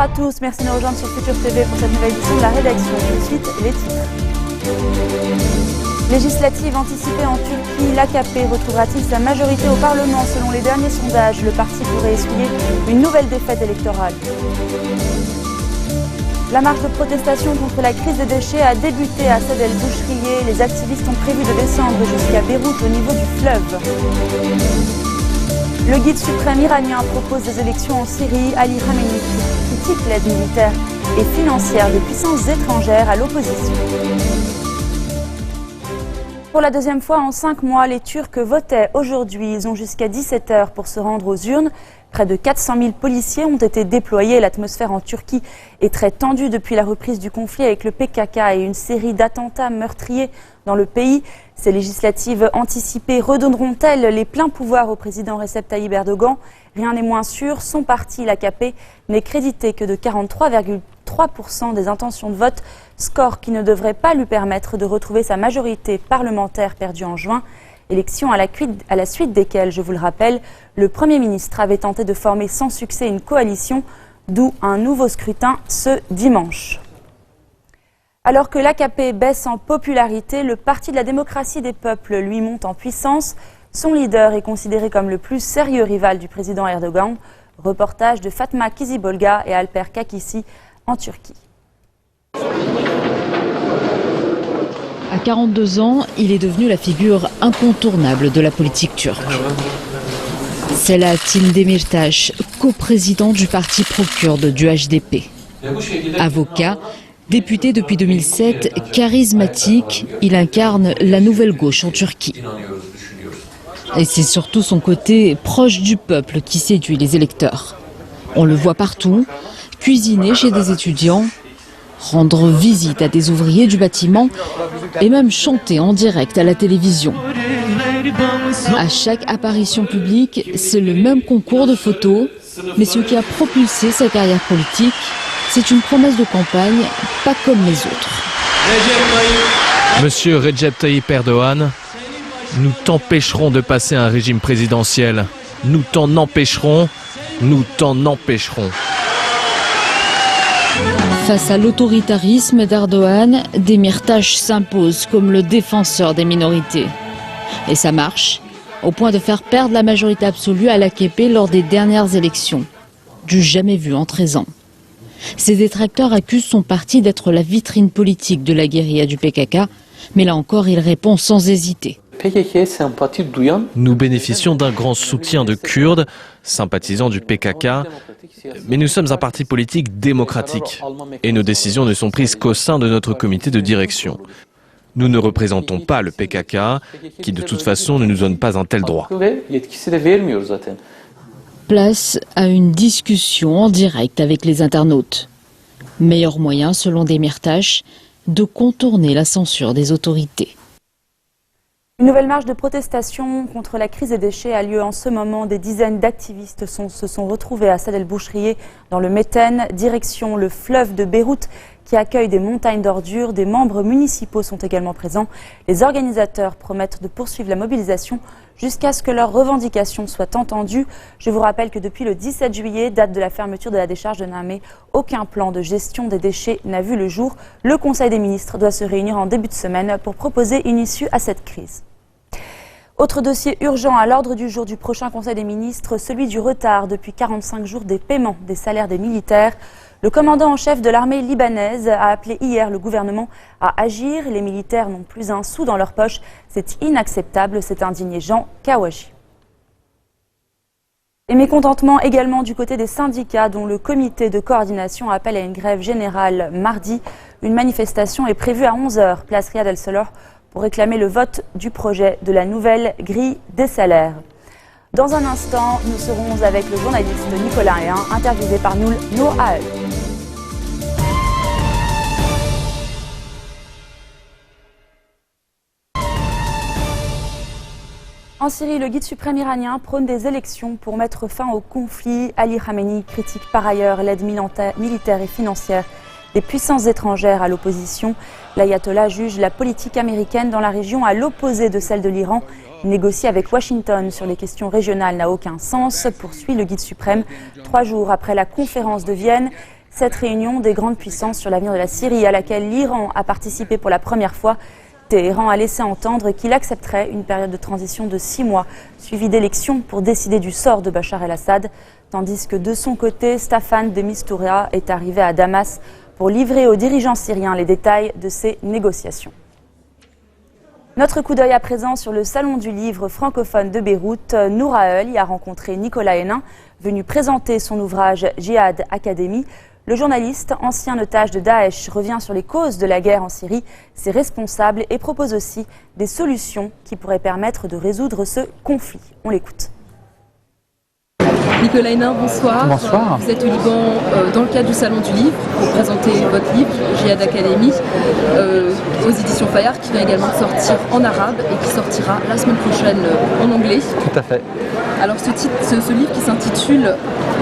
à tous, merci de nous rejoindre sur Futur TV pour cette nouvelle édition de la rédaction. Tout de suite, les titres. Législative anticipée en Turquie, l'AKP retrouvera-t-il sa majorité au Parlement? Selon les derniers sondages, le parti pourrait essuyer une nouvelle défaite électorale. La marche de protestation contre la crise des déchets a débuté à Saad el-Bouchrier. Les activistes ont prévu de descendre jusqu'à Beyrouth au niveau du fleuve. Le guide suprême iranien propose des élections en Syrie. Ali Khamenei critique l'aide militaire et financière des puissances étrangères à l'opposition. Pour la deuxième fois en 5 mois, les Turcs votaient aujourd'hui. Ils ont jusqu'à 17 h pour se rendre aux urnes. Près de 400 000 policiers ont été déployés. L'atmosphère en Turquie est très tendue depuis la reprise du conflit avec le PKK et une série d'attentats meurtriers dans le pays. Ces législatives anticipées redonneront-elles les pleins pouvoirs au président Recep Tayyip Erdogan? Rien n'est moins sûr. Son parti, l'AKP, n'est crédité que de 43,3% des intentions de vote, score qui ne devrait pas lui permettre de retrouver sa majorité parlementaire perdue en juin. Élections à la suite desquelles, je vous le rappelle, le Premier ministre avait tenté de former sans succès une coalition, d'où un nouveau scrutin ce dimanche. Alors que l'AKP baisse en popularité, le Parti de la démocratie des peuples, lui, monte en puissance. Son leader est considéré comme le plus sérieux rival du président Erdogan. Reportage de Fatma Kizibolga et Alper Kakissi en Turquie. À 42 ans, il est devenu la figure incontournable de la politique turque. Selahattin Demirtas, coprésident du parti pro-kurde du HDP. Avocat, député depuis 2007, charismatique, il incarne la nouvelle gauche en Turquie. Et c'est surtout son côté proche du peuple qui séduit les électeurs. On le voit partout, cuisiner chez des étudiants, rendre visite à des ouvriers du bâtiment et même chanter en direct à la télévision. À chaque apparition publique, c'est le même concours de photos, mais ce qui a propulsé sa carrière politique, c'est une promesse de campagne, pas comme les autres. Monsieur Recep Tayyip Erdogan, nous t'empêcherons de passer un régime présidentiel. Nous t'en empêcherons, nous t'en empêcherons. Face à l'autoritarisme d'Erdogan, Demirtas s'impose comme le défenseur des minorités. Et ça marche, au point de faire perdre la majorité absolue à l'AKP lors des dernières élections, du jamais vu en 13 ans. Ses détracteurs accusent son parti d'être la vitrine politique de la guérilla du PKK, mais là encore il répond sans hésiter. Nous bénéficions d'un grand soutien de Kurdes, sympathisants du PKK, mais nous sommes un parti politique démocratique et nos décisions ne sont prises qu'au sein de notre comité de direction. Nous ne représentons pas le PKK, qui de toute façon ne nous donne pas un tel droit. Place à une discussion en direct avec les internautes. Meilleur moyen, selon Demirtas, de contourner la censure des autorités. Une nouvelle marche de protestation contre la crise des déchets a lieu en ce moment. Des dizaines d'activistes se sont retrouvés à Saad el-Bouchrier dans le Méthène, direction le fleuve de Beyrouth qui accueille des montagnes d'ordures. Des membres municipaux sont également présents. Les organisateurs promettent de poursuivre la mobilisation jusqu'à ce que leurs revendications soient entendues. Je vous rappelle que depuis le 17 juillet, date de la fermeture de la décharge de Namé, aucun plan de gestion des déchets n'a vu le jour. Le Conseil des ministres doit se réunir en début de semaine pour proposer une issue à cette crise. Autre dossier urgent à l'ordre du jour du prochain Conseil des ministres, celui du retard depuis 45 jours des paiements des salaires des militaires. Le commandant en chef de l'armée libanaise a appelé hier le gouvernement à agir. Les militaires n'ont plus un sou dans leur poche. C'est inacceptable, s'est indigné Jean Kawaji. Et mécontentement également du côté des syndicats dont le comité de coordination appelle à une grève générale mardi. Une manifestation est prévue à 11 h, place Riyad El-Solor, pour réclamer le vote du projet de la nouvelle grille des salaires. Dans un instant, nous serons avec le journaliste Nicolas Héin, interviewé par Nour Ael. En Syrie, le guide suprême iranien prône des élections pour mettre fin au conflit. Ali Khamenei critique par ailleurs l'aide militaire et financière des puissances étrangères à l'opposition. L'ayatollah juge la politique américaine dans la région à l'opposé de celle de l'Iran. Négocier avec Washington sur les questions régionales n'a aucun sens, poursuit le guide suprême. 3 jours après la conférence de Vienne, Cette réunion des grandes puissances sur l'avenir de la Syrie, à laquelle l'Iran a participé pour la première fois, Téhéran a laissé entendre qu'il accepterait une période de transition de 6 mois, suivie d'élections pour décider du sort de Bachar el-Assad, tandis que de son côté, Staffan de Mistura est arrivé à Damas pour livrer aux dirigeants syriens les détails de ces négociations. Notre coup d'œil à présent sur le salon du livre francophone de Beyrouth. Noura El y a rencontré Nicolas Hénin, venu présenter son ouvrage Jihad Academy. Le journaliste, ancien otage de Daesh, revient sur les causes de la guerre en Syrie, ses responsables et propose aussi des solutions qui pourraient permettre de résoudre ce conflit. On l'écoute. Nicolas Hénin, bonsoir. Bonsoir. Vous êtes au Liban dans le cadre du Salon du Livre pour présenter votre livre, Jihad Academy, aux éditions Fayard, qui vient également de sortir en arabe et qui sortira la semaine prochaine en anglais. Tout à fait. Alors ce livre qui s'intitule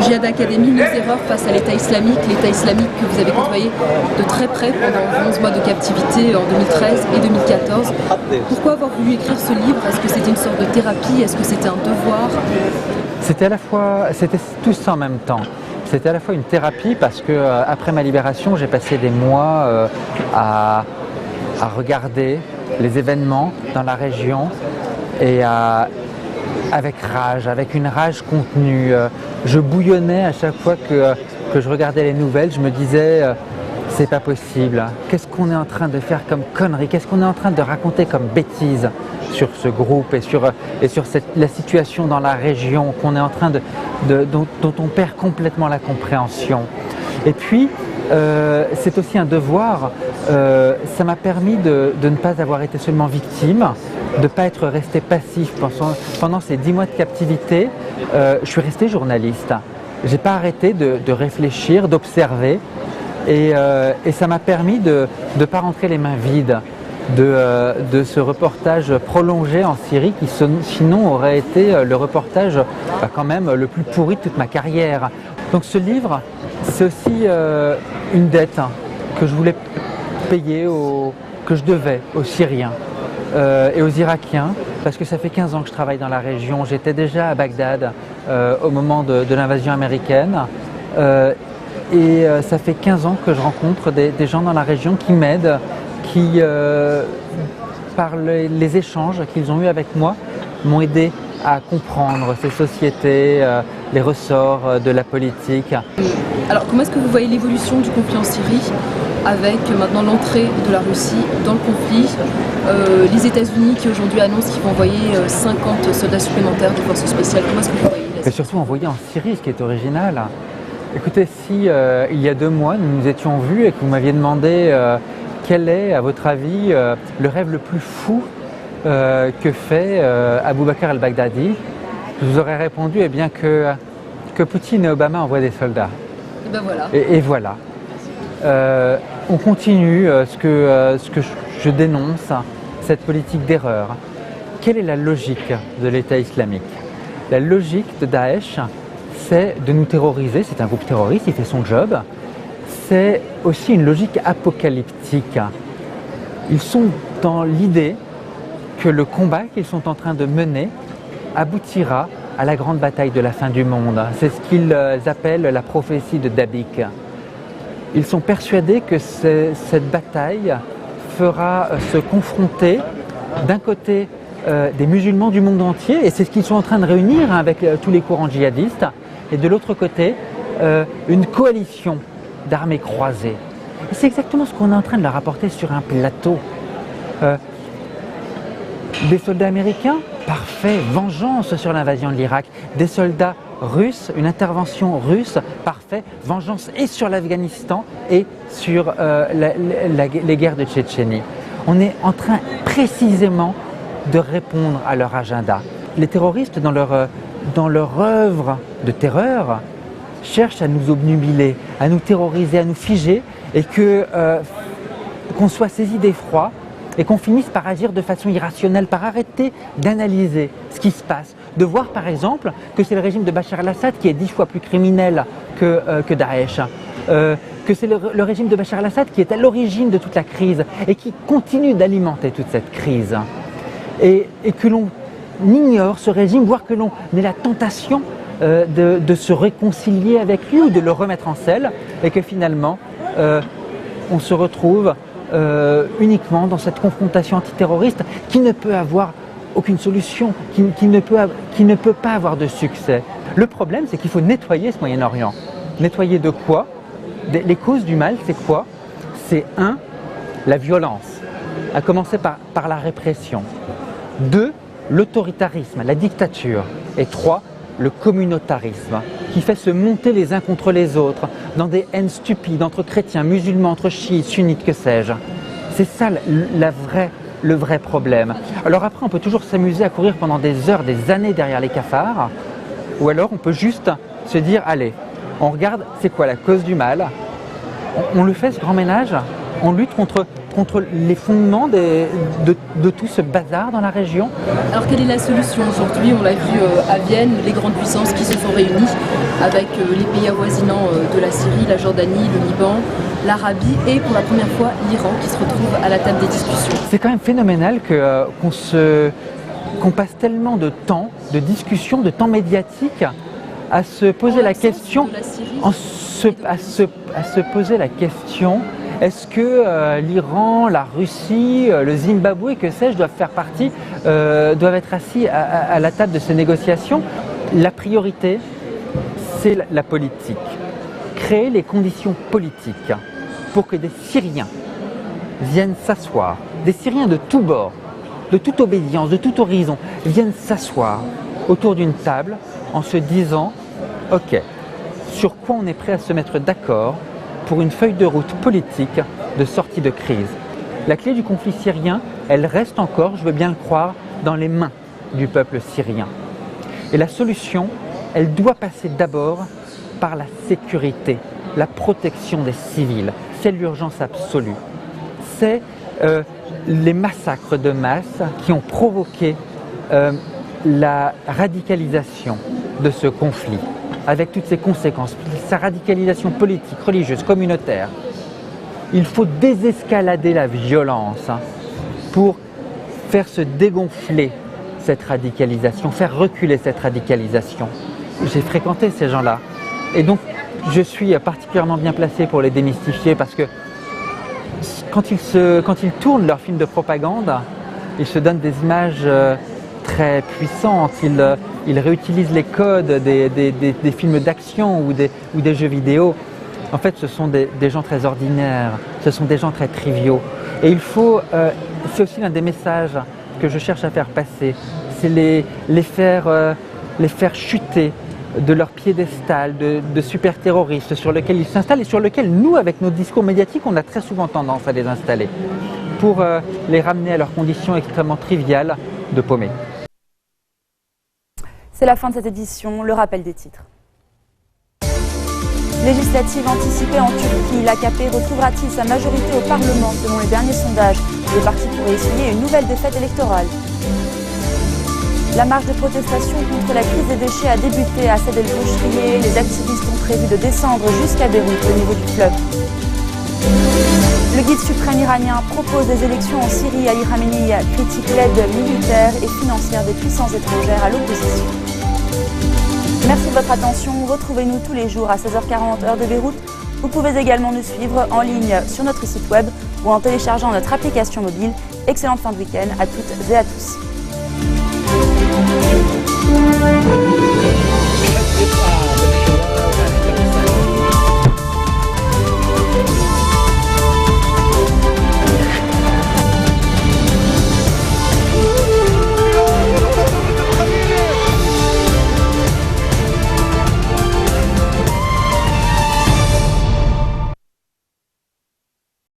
Jihad Academy, nos erreurs face à l'État islamique que vous avez côtoyé de très près pendant 11 mois de captivité en 2013 et 2014. Pourquoi avoir voulu écrire ce livre? Est-ce que c'était une sorte de thérapie? Est-ce que c'était un devoir? C'était tout ça en même temps. C'était à la fois une thérapie parce que après ma libération, j'ai passé des mois à regarder les événements dans la région et avec rage, avec une rage contenue. Je bouillonnais à chaque fois que je regardais les nouvelles. Je me disais, c'est pas possible. Qu'est-ce qu'on est en train de faire comme connerie? Qu'est-ce qu'on est en train de raconter comme bêtises sur ce groupe et sur la situation dans la région qu'on est en train dont on perd complètement la compréhension. Et puis, c'est aussi un devoir. Ça m'a permis de ne pas avoir été seulement victime, de ne pas être resté passif pendant ces 10 mois de captivité. Je suis resté journaliste. Je n'ai pas arrêté de réfléchir, d'observer. Et ça m'a permis de ne pas rentrer les mains vides de ce reportage prolongé en Syrie qui sinon aurait été le reportage quand même le plus pourri de toute ma carrière. Donc ce livre, c'est aussi une dette que je voulais payer, que je devais aux Syriens et aux Irakiens, parce que ça fait 15 ans que je travaille dans la région. J'étais déjà à Bagdad au moment de l'invasion américaine. Et ça fait 15 ans que je rencontre des gens dans la région qui m'aident, qui, par les échanges qu'ils ont eus avec moi, m'ont aidé à comprendre ces sociétés, les ressorts de la politique. Alors comment est-ce que vous voyez l'évolution du conflit en Syrie avec maintenant l'entrée de la Russie dans le conflit, les États-Unis qui aujourd'hui annoncent qu'ils vont envoyer 50 soldats supplémentaires de forces spéciales? Comment est-ce que vous voyez Et surtout envoyer en Syrie, ce qui est original. Écoutez, si il y a 2 mois, nous nous étions vus et que vous m'aviez demandé quel est, à votre avis, le rêve le plus fou que fait Abou Bakr al-Baghdadi, je vous aurais répondu que Poutine et Obama envoient des soldats. Et ben voilà. Et voilà. On continue ce que je dénonce, cette politique d'erreur. Quelle est la logique de l'État islamique? La logique de Daesh, c'est de nous terroriser. C'est un groupe terroriste, il fait son job. C'est aussi une logique apocalyptique. Ils sont dans l'idée que le combat qu'ils sont en train de mener aboutira à la grande bataille de la fin du monde. C'est ce qu'ils appellent la prophétie de Dabik. Ils sont persuadés que cette bataille fera se confronter d'un côté des musulmans du monde entier, et c'est ce qu'ils sont en train de réunir avec tous les courants djihadistes, et de l'autre côté, une coalition d'armées croisées. Et c'est exactement ce qu'on est en train de leur apporter sur un plateau. Des soldats américains, parfait, vengeance sur l'invasion de l'Irak. Des soldats russes, une intervention russe, parfait, vengeance et sur l'Afghanistan et sur les guerres de Tchétchénie. On est en train précisément de répondre à leur agenda. Les terroristes, dans leur œuvre de terreur, cherchent à nous obnubiler, à nous terroriser, à nous figer, et qu'on soit saisi d'effroi et qu'on finisse par agir de façon irrationnelle, par arrêter d'analyser ce qui se passe, de voir par exemple que c'est le régime de Bachar el-Assad qui est 10 fois plus criminel que Daesh, que c'est le régime de Bachar el-Assad qui est à l'origine de toute la crise et qui continue d'alimenter toute cette crise. Et que l'on ignore ce régime, voire que l'on ait la tentation de se réconcilier avec lui ou de le remettre en selle, et que finalement on se retrouve uniquement dans cette confrontation antiterroriste qui ne peut avoir aucune solution, qui ne peut pas avoir de succès. Le problème, c'est qu'il faut nettoyer ce Moyen-Orient. Nettoyer de quoi? Les causes du mal, c'est quoi? C'est 1, la violence, à commencer par la répression. 2, l'autoritarisme, la dictature. Et 3, le communautarisme, qui fait se monter les uns contre les autres dans des haines stupides entre chrétiens, musulmans, entre chiites, sunnites, que sais-je. C'est ça le vrai problème. Alors après, on peut toujours s'amuser à courir pendant des heures, des années derrière les cafards, ou alors on peut juste se dire, allez, on regarde c'est quoi la cause du mal, on le fait ce grand ménage, on lutte contre les fondements de tout ce bazar dans la région. Alors quelle est la solution aujourd'hui? On l'a vu à Vienne, les grandes puissances qui se sont réunies avec les pays avoisinants de la Syrie, la Jordanie, le Liban, l'Arabie et pour la première fois l'Iran qui se retrouve à la table des discussions. C'est quand même phénoménal qu'on passe tellement de temps, de discussion, de temps médiatique à se poser la question, à se poser la question, est-ce que l'Iran, la Russie, le Zimbabwe, que sais-je, doivent faire partie, doivent être assis à la table de ces négociations? La priorité, c'est la politique. Créer les conditions politiques pour que des Syriens viennent s'asseoir, des Syriens de tous bords, de toute obédience, de tout horizon, viennent s'asseoir autour d'une table en se disant « Ok, sur quoi on est prêt à se mettre d'accord pour une feuille de route politique de sortie de crise ?» La clé du conflit syrien, elle reste encore, je veux bien le croire, dans les mains du peuple syrien. Et la solution, elle doit passer d'abord par la sécurité, la protection des civils. C'est l'urgence absolue. C'est les massacres de masse qui ont provoqué la radicalisation de ce conflit, avec toutes ses conséquences, sa radicalisation politique, religieuse, communautaire. Il faut désescalader la violence pour faire se dégonfler cette radicalisation, faire reculer cette radicalisation. J'ai fréquenté ces gens-là et donc je suis particulièrement bien placé pour les démystifier parce que quand ils tournent leurs films de propagande, ils se donnent des images très puissantes, ils réutilisent les codes des films d'action ou des jeux vidéo. En fait, ce sont des gens très ordinaires, ce sont des gens très triviaux. Et il faut, c'est aussi l'un des messages que je cherche à faire passer, c'est les faire chuter de leur piédestal de super terroristes sur lesquels ils s'installent et sur lesquels nous, avec nos discours médiatiques, on a très souvent tendance à les installer pour les ramener à leurs conditions extrêmement triviales de paumés. C'est la fin de cette édition, le rappel des titres. Législative anticipée en Turquie, l'AKP retrouvera-t-il sa majorité au Parlement selon les derniers sondages? Le parti pourrait essuyer une nouvelle défaite électorale. La marche de protestation contre la crise des déchets a débuté à Saad el-Bouchrier. Les activistes ont prévu de descendre jusqu'à Beyrouth au niveau du fleuve. Le guide suprême iranien propose des élections en Syrie. Ali Khamenei critique l'aide militaire et financière des puissances étrangères à l'opposition. Merci de votre attention. Retrouvez-nous tous les jours à 16h40 heure de Beyrouth. Vous pouvez également nous suivre en ligne sur notre site web ou en téléchargeant notre application mobile. Excellente fin de week-end à toutes et à tous.